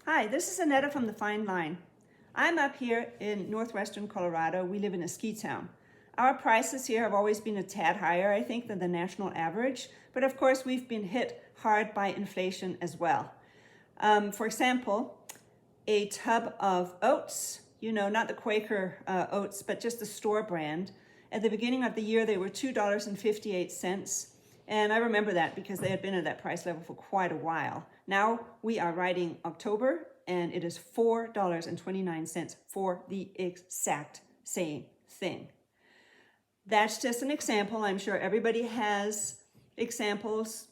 Hi, this is Annetta from The Fine Line. I'm up here in northwestern Colorado. We live in a ski town. Our prices here have always been a tad higher, I think, than the national average, but of course we've been hit hard by inflation as well. For example, a tub of oats, not the Quaker oats, but just the store brand. At the beginning of the year, they were $2.58. And I remember that because they had been at that price level for quite a while. Now we are writing October and it is $4.29 for the exact same thing. That's just an example. I'm sure everybody has examples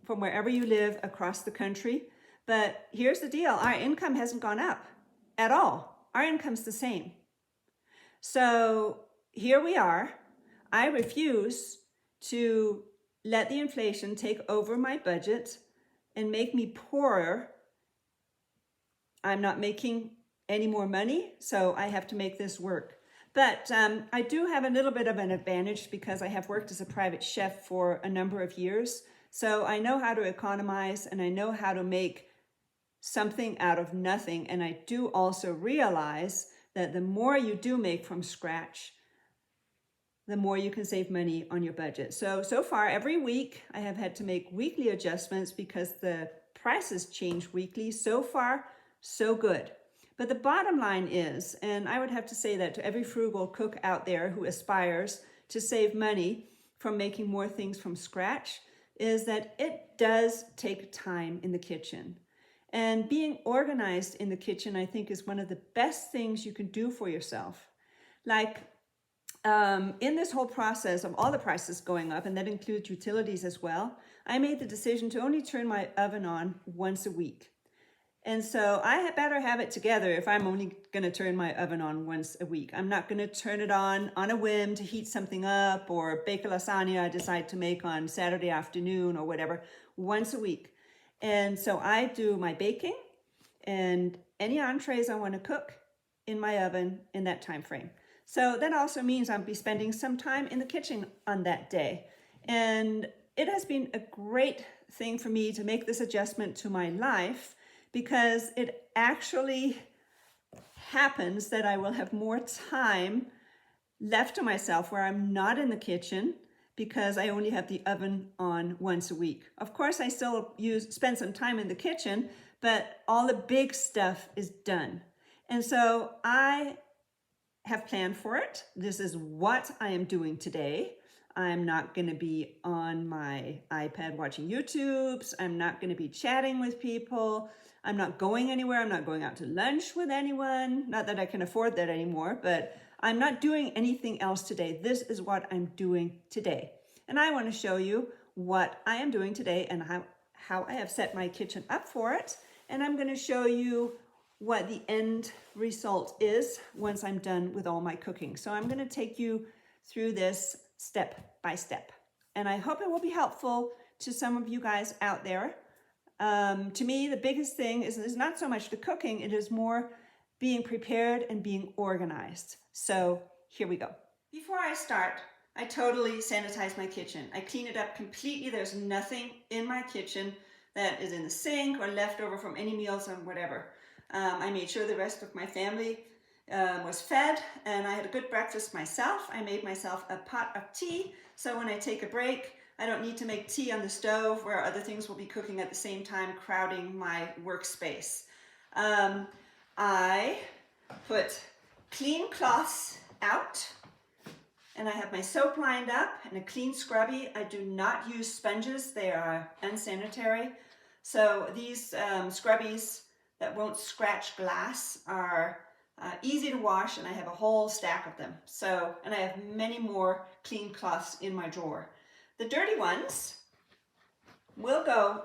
from wherever you live across the country. But here's the deal. Our income hasn't gone up at all. Our income's the same. So here we are. I refuse to let the inflation take over my budget and make me poorer. I'm not making any more money, so I have to make this work. But I do have a little bit of an advantage because I have worked as a private chef for a number of years. So I know how to economize and I know how to make something out of nothing. And I do also realize that the more you do make from scratch, the more you can save money on your budget. So far every week I have had to make weekly adjustments because the prices change weekly. So far, so good. But the bottom line is, and I would have to say that to every frugal cook out there who aspires to save money from making more things from scratch, is that it does take time in the kitchen. And being organized in the kitchen, I think, is one of the best things you can do for yourself. Like, in this whole process of all the prices going up, and that includes utilities as well, I made the decision to only turn my oven on once a week. And so I had better have it together if I'm only going to turn my oven on once a week. I'm not going to turn it on a whim to heat something up or bake a lasagna I decide to make on Saturday afternoon or whatever, once a week. And so I do my baking and any entrees I want to cook in my oven in that time frame. So that also means I'll be spending some time in the kitchen on that day. And it has been a great thing for me to make this adjustment to my life because it actually happens that I will have more time left to myself where I'm not in the kitchen because I only have the oven on once a week. Of course, I still spend some time in the kitchen, but all the big stuff is done. And so I have planned for it. This is what I am doing today. I'm not going to be on my iPad watching YouTubes. I'm not going to be chatting with people. I'm not going anywhere. I'm not going out to lunch with anyone. Not that I can afford that anymore, but I'm not doing anything else today. This is what I'm doing today. And I want to show you what I am doing today and how I have set my kitchen up for it. And I'm going to show you what the end result is once I'm done with all my cooking. So I'm going to take you through this step by step. And I hope it will be helpful to some of you guys out there. To me, the biggest thing is not so much the cooking, it is more being prepared and being organized. So here we go. Before I start, I totally sanitize my kitchen. I clean it up completely. There's nothing in my kitchen that is in the sink or left over from any meals or whatever. I made sure the rest of my family was fed and I had a good breakfast myself. I made myself a pot of tea, so when I take a break, I don't need to make tea on the stove where other things will be cooking at the same time, crowding my workspace. I put clean cloths out and I have my soap lined up and a clean scrubby. I do not use sponges, they are unsanitary. So these scrubbies that won't scratch glass are easy to wash, and I have a whole stack of them. And I have many more clean cloths in my drawer. The dirty ones will go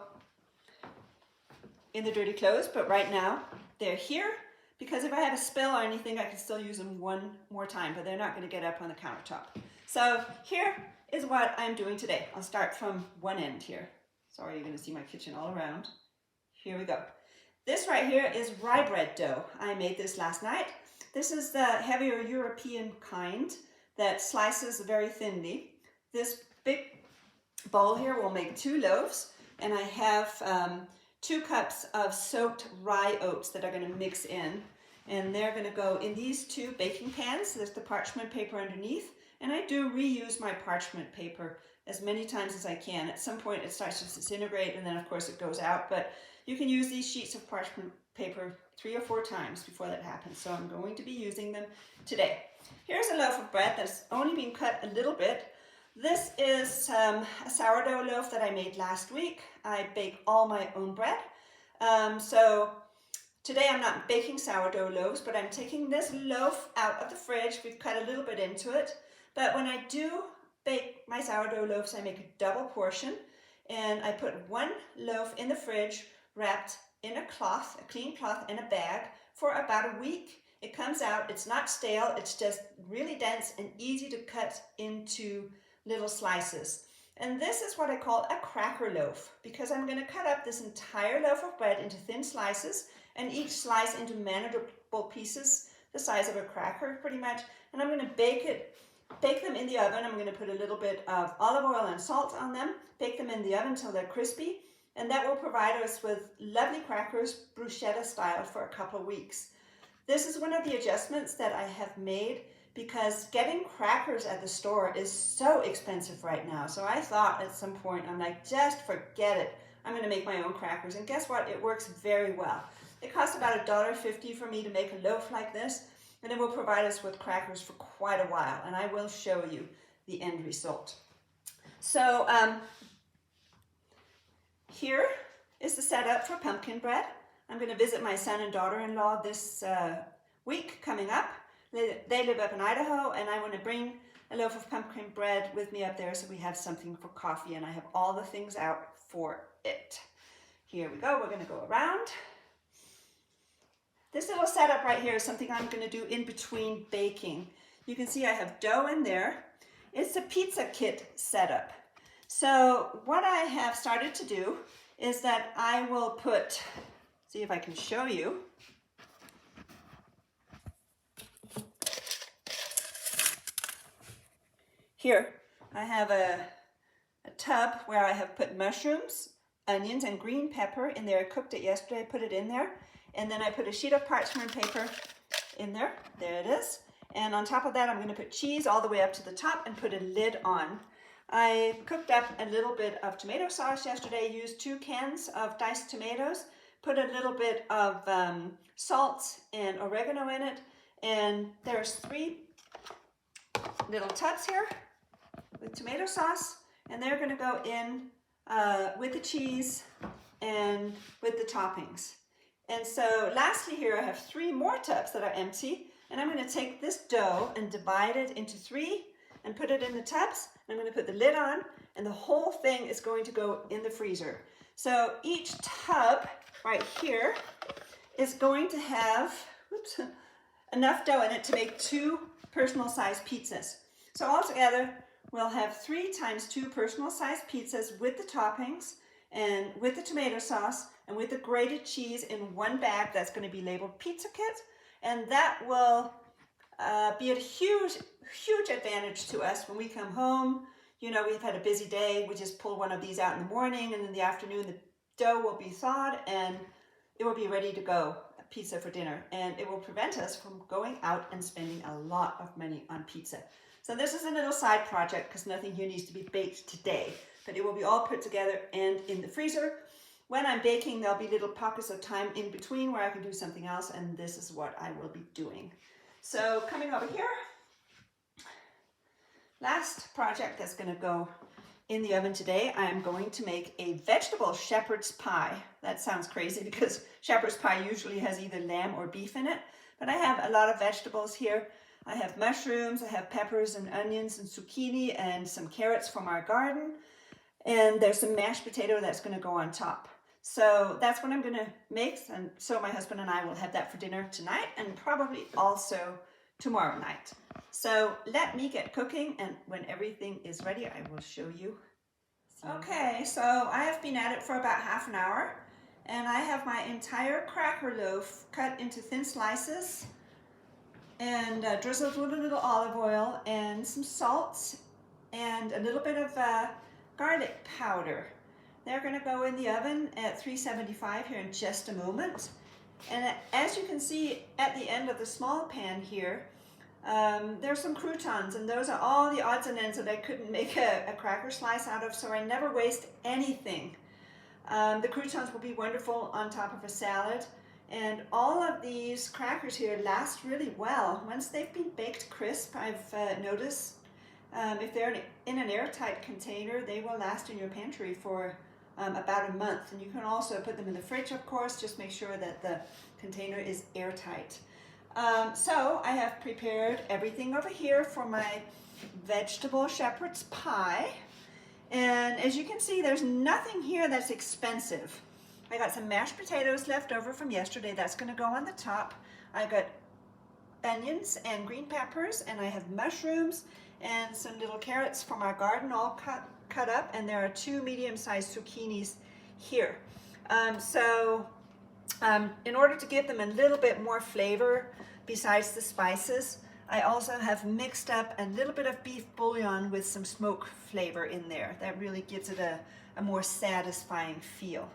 in the dirty clothes, but right now they're here because if I have a spill or anything, I can still use them one more time, but they're not going to get up on the countertop. So here is what I'm doing today. I'll start from one end here. Sorry, you're going to see my kitchen all around. Here we go. This right here is rye bread dough. I made this last night. This is the heavier European kind that slices very thinly. This big bowl here will make 2 loaves, and I have 2 cups of soaked rye oats that are going to mix in. And they're going to go in these 2 baking pans. There's the parchment paper underneath. And I do reuse my parchment paper as many times as I can. At some point it starts to disintegrate and then of course it goes out. But you can use these sheets of parchment paper 3 or 4 times before that happens. So I'm going to be using them today. Here's a loaf of bread that's only been cut a little bit. This is a sourdough loaf that I made last week. I bake all my own bread. So today I'm not baking sourdough loaves, but I'm taking this loaf out of the fridge. We've cut a little bit into it. But when I do bake my sourdough loaves, I make a double portion. And I put 1 loaf in the fridge wrapped in a cloth, a clean cloth, in a bag for about a week. It comes out, it's not stale, it's just really dense and easy to cut into little slices. And this is what I call a cracker loaf, because I'm going to cut up this entire loaf of bread into thin slices, and each slice into manageable pieces the size of a cracker pretty much. And I'm going to bake them in the oven. I'm going to put a little bit of olive oil and salt on them, bake them in the oven until they're crispy, and that will provide us with lovely crackers, bruschetta style, for a couple of weeks. This is one of the adjustments that I have made because getting crackers at the store is so expensive right now. So I thought at some point, I'm like, just forget it. I'm going to make my own crackers. And guess what? It works very well. It costs about $1.50 for me to make a loaf like this, and it will provide us with crackers for quite a while. And I will show you the end result. So here is the setup for pumpkin bread. I'm going to visit my son and daughter-in-law this week coming up. They live up in Idaho, and I want to bring a loaf of pumpkin bread with me up there so we have something for coffee, and I have all the things out for it. Here we go. We're going to go around. This little setup right here is something I'm going to do in between baking. You can see I have dough in there. It's a pizza kit setup. So what I have started to do is that I will put, see if I can show you. Here, I have a tub where I have put mushrooms, onions, and green pepper in there. I cooked it yesterday, put it in there. And then I put a sheet of parchment paper in there. There it is. And on top of that, I'm going to put cheese all the way up to the top and put a lid on. I cooked up a little bit of tomato sauce yesterday, used 2 cans of diced tomatoes, put a little bit of salt and oregano in it. And there's 3 little tubs here with tomato sauce, and they're going to go in with the cheese and with the toppings. And so lastly here I have 3 more tubs that are empty, and I'm going to take this dough and divide it into 3 and put it in the tubs. I'm going to put the lid on, and the whole thing is going to go in the freezer. So each tub right here is going to have enough dough in it to make 2 personal sized pizzas. So altogether, we'll have 3 times 2 personal sized pizzas with the toppings and with the tomato sauce and with the grated cheese in one bag that's going to be labeled pizza kit. And that will be a huge advantage to us when we come home. You know, we've had a busy day. We just pull one of these out in the morning, and in the afternoon, the dough will be thawed and it will be ready to go, a pizza for dinner. And it will prevent us from going out and spending a lot of money on pizza. So this is a little side project because nothing here needs to be baked today, but it will be all put together and in the freezer. When I'm baking, there'll be little pockets of time in between where I can do something else, and this is what I will be doing. So coming over here, last project that's going to go in the oven today, I'm going to make a vegetable shepherd's pie. That sounds crazy because shepherd's pie usually has either lamb or beef in it, but I have a lot of vegetables here. I have mushrooms, I have peppers and onions and zucchini and some carrots from our garden, and there's some mashed potato that's going to go on top. So that's what I'm going to make, and so my husband and I will have that for dinner tonight and probably also tomorrow night. So let me get cooking, and when everything is ready, I will show you. Okay, so I have been at it for about half an hour, and I have my entire cracker loaf cut into thin slices and drizzled with a little olive oil and some salt and a little bit of garlic powder. They're going to go in the oven at 375 here in just a moment. And as you can see at the end of the small pan here, there's some croutons, and those are all the odds and ends that I couldn't make a cracker slice out of, so I never waste anything. The croutons will be wonderful on top of a salad, and all of these crackers here last really well. Once they've been baked crisp, I've noticed if they're in an airtight container, they will last in your pantry for about a month. And you can also put them in the fridge, of course, just make sure that the container is airtight. So I have prepared everything over here for my vegetable shepherd's pie. And as you can see, there's nothing here that's expensive. I got some mashed potatoes left over from yesterday. That's going to go on the top. I got onions and green peppers, and I have mushrooms and some little carrots from our garden all cut up, and there are 2 medium-sized zucchinis here. In order to give them a little bit more flavor besides the spices, I also have mixed up a little bit of beef bouillon with some smoke flavor in there. That really gives it a more satisfying feel.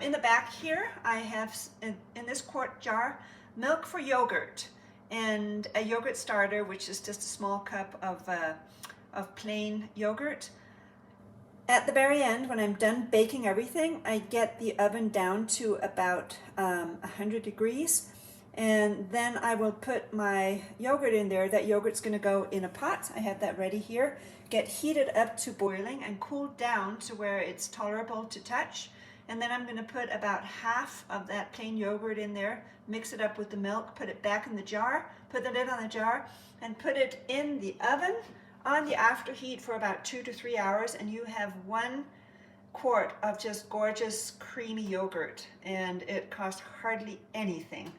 In the back here, I have, in this quart jar, milk for yogurt and a yogurt starter, which is just a small cup of plain yogurt. At the very end, when I'm done baking everything, I get the oven down to about 100 degrees. And then I will put my yogurt in there. That yogurt's going to go in a pot. I have that ready here. Get heated up to boiling and cooled down to where it's tolerable to touch. And then I'm going to put about half of that plain yogurt in there, mix it up with the milk, put it back in the jar, put the lid on the jar, and put it in the oven on the after heat for about 2 to 3 hours, and you have 1 quart of just gorgeous creamy yogurt, and it costs hardly anything.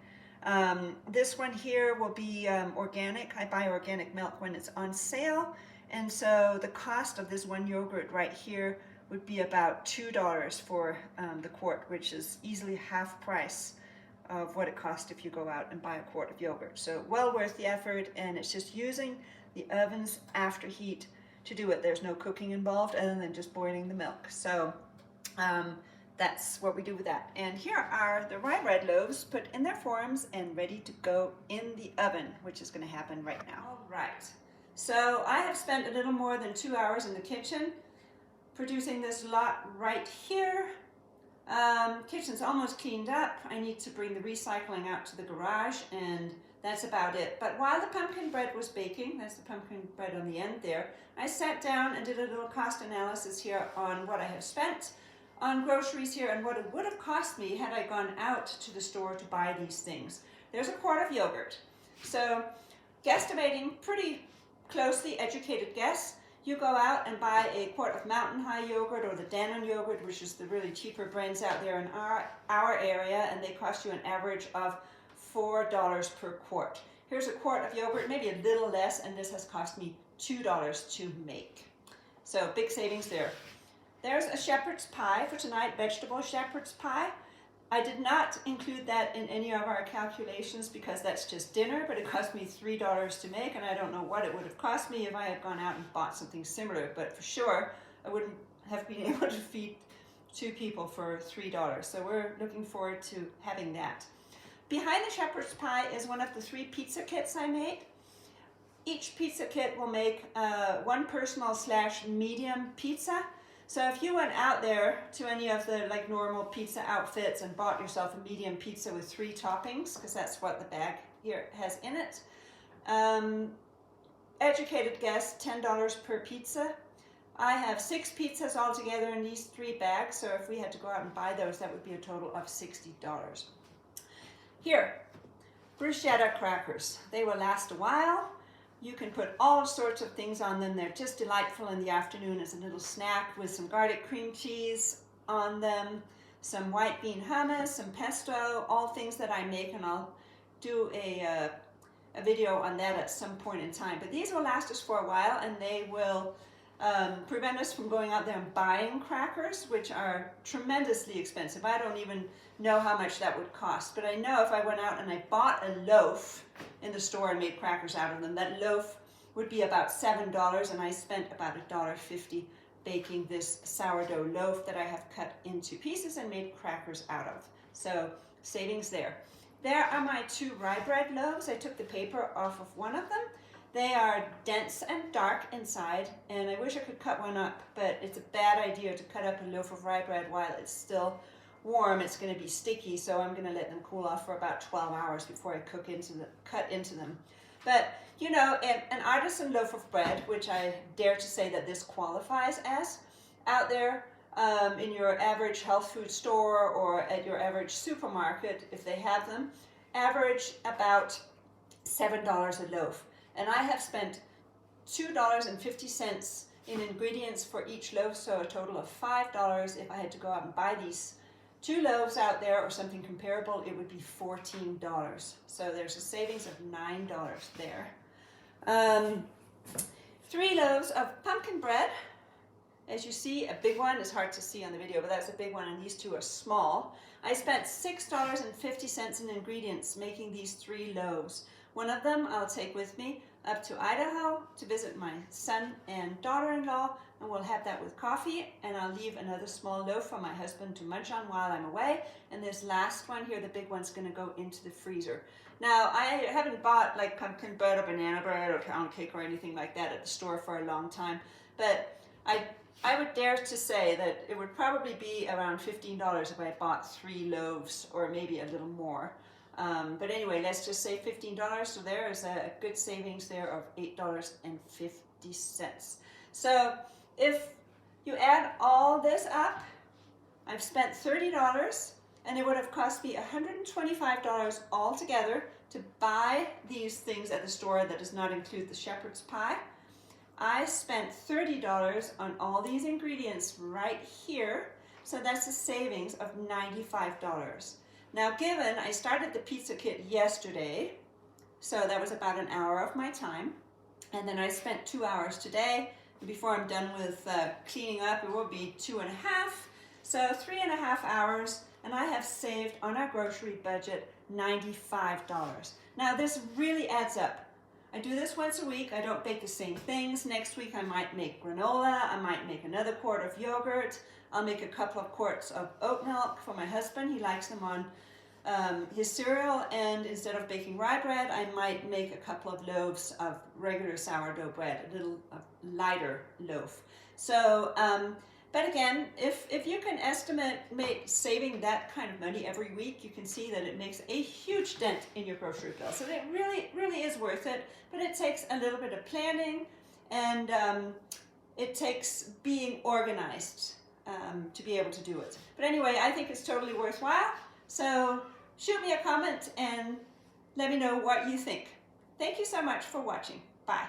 This one here will be organic. I buy organic milk when it's on sale, and so the cost of this 1 yogurt right here would be about $2 for the quart, which is easily half price of what it costs if you go out and buy a quart of yogurt. So well worth the effort, and it's just using the oven's after heat to do it. There's no cooking involved other than just boiling the milk. So that's what we do with that. And here are the rye bread loaves put in their forms and ready to go in the oven, which is going to happen right now. All right. So I have spent a little more than 2 hours in the kitchen producing this lot right here. Kitchen's almost cleaned up. I need to bring the recycling out to the garage, and that's about it. But while the pumpkin bread was baking, that's the pumpkin bread on the end there, I sat down and did a little cost analysis here on what I have spent on groceries here and what it would have cost me had I gone out to the store to buy these things. There's a quart of yogurt. So guesstimating, pretty closely educated guess, you go out and buy a quart of Mountain High yogurt or the Dannon yogurt, which is the really cheaper brands out there in our area, and they cost you an average of $4 per quart. Here's a quart of yogurt, maybe a little less, and this has cost me $2 to make. So big savings there. There's a shepherd's pie for tonight, vegetable shepherd's pie. I did not include that in any of our calculations because that's just dinner, but it cost me $3 to make, and I don't know what it would have cost me if I had gone out and bought something similar, but for sure I wouldn't have been able to feed 2 people for $3. So we're looking forward to having that. Behind the shepherd's pie is one of the 3 pizza kits I made. Each pizza kit will make 1 personal/medium pizza. So if you went out there to any of the normal pizza outfits and bought yourself a medium pizza with 3 toppings, because that's what the bag here has in it, educated guess, $10 per pizza. I have 6 pizzas altogether in these 3 bags, so if we had to go out and buy those, that would be a total of $60. Here, bruschetta crackers. They will last a while. You can put all sorts of things on them. They're just delightful in the afternoon as a little snack with some garlic cream cheese on them, some white bean hummus, some pesto, all things that I make, and I'll do a video on that at some point in time. But these will last us for a while, and they will prevent us from going out there and buying crackers, which are tremendously expensive. I don't even know how much that would cost, but I know if I went out and I bought a loaf in the store and made crackers out of them, that loaf would be about $7, and I spent about $1.50 baking this sourdough loaf that I have cut into pieces and made crackers out of. So savings there. There are my 2 rye bread loaves. I took the paper off of one of them. They are dense and dark inside, and I wish I could cut one up, but it's a bad idea to cut up a loaf of rye bread while it's still warm. It's going to be sticky, so I'm going to let them cool off for about 12 hours before I cut into them. But, you know, an artisan loaf of bread, which I dare to say that this qualifies as, out there in your average health food store or at your average supermarket, if they have them, average about $7 a loaf. And I have spent $2.50 in ingredients for each loaf, so a total of $5. If I had to go out and buy these 2 loaves out there or something comparable, it would be $14. So there's a savings of $9 there. 3 loaves of pumpkin bread. As you see, a big one is hard to see on the video, but that's a big one, and these 2 are small. I spent $6.50 in ingredients making these 3 loaves. One of them I'll take with me up to Idaho to visit my son and daughter-in-law, and we'll have that with coffee, and I'll leave another small loaf for my husband to munch on while I'm away. And this last one here, the big one's going to go into the freezer. Now, I haven't bought like pumpkin bread or banana bread or pound cake or anything like that at the store for a long time, but I would dare to say that it would probably be around $15 if I bought 3 loaves, or maybe a little more. But anyway, let's just say $15. So there is a good savings there of $8.50. So if you add all this up, I've spent $30, and it would have cost me $125 altogether to buy these things at the store. That does not include the shepherd's pie. I spent $30 on all these ingredients right here, so that's a savings of $95. Now, given I started the pizza kit yesterday, so that was about an hour of my time, and then I spent 2 hours today. Before I'm done with cleaning up, it will be 2.5, so 3.5 hours, and I have saved on our grocery budget $95. Now, this really adds up. I do this once a week. I don't bake the same things. Next week I might make granola. I might make another quart of yogurt. I'll make a couple of quarts of oat milk for my husband. He likes them on his cereal, and instead of baking rye bread, I might make a couple of loaves of regular sourdough bread, a little lighter loaf. So, but again, if you can estimate saving that kind of money every week, you can see that it makes a huge dent in your grocery bill. So it really, really is worth it, but it takes a little bit of planning, and it takes being organized to be able to do it. But anyway, I think it's totally worthwhile. So shoot me a comment and let me know what you think. Thank you so much for watching. Bye.